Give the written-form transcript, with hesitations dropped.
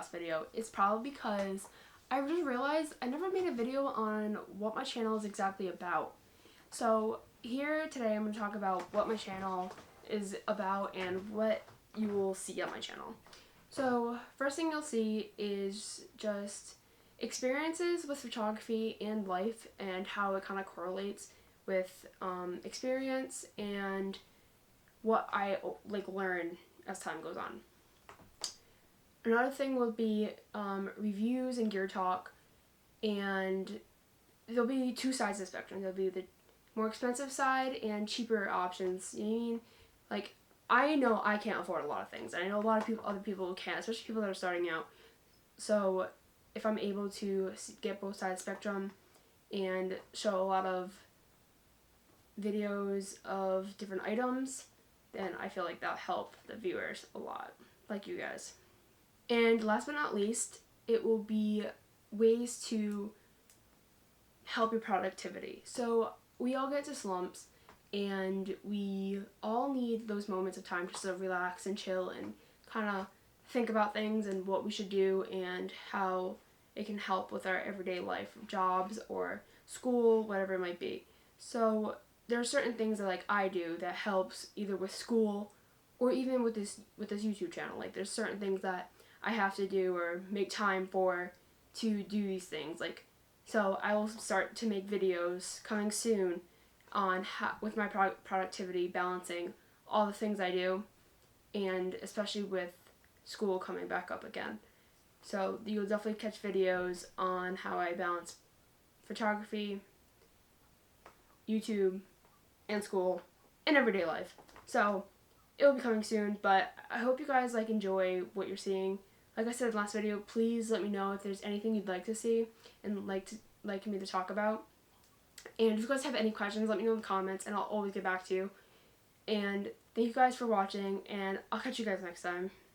last video. It's probably because I just realized I never made a video on what my channel is exactly about. So here today I'm going to talk about what my channel is about and what you will see on my channel. So first thing you'll see is just experiences with photography and life and how it kind of correlates with experience and what I learn as time goes on. Another thing will be reviews and gear talk, and there'll be two sides of the spectrum. There'll be the more expensive side and cheaper options. You know what I mean? Like, I know I can't afford a lot of things. I know a lot of other people who can, especially people that are starting out. So if I'm able to get both sides of the spectrum and show a lot of videos of different items, then I feel like that'll help the viewers a lot, like you guys. And last but not least, it will be ways to help your productivity. So we all get to slumps, and we all need those moments of time just to relax and chill and kind of think about things and what we should do and how it can help with our everyday life, jobs or school, whatever it might be. So there are certain things that I do that helps either with school or even with this YouTube channel. Like, there's certain things that I have to do or make time for to do these things. So I will start to make videos coming soon on with my productivity, balancing all the things I do, and especially with school coming back up again. So you'll definitely catch videos on how I balance photography, YouTube, and school, and everyday life. So it'll be coming soon, but I hope you guys enjoy what you're seeing. Like I said in the last video, please let me know if there's anything you'd like to see and like me to talk about. And if you guys have any questions, let me know in the comments, and I'll always get back to you. And thank you guys for watching, and I'll catch you guys next time.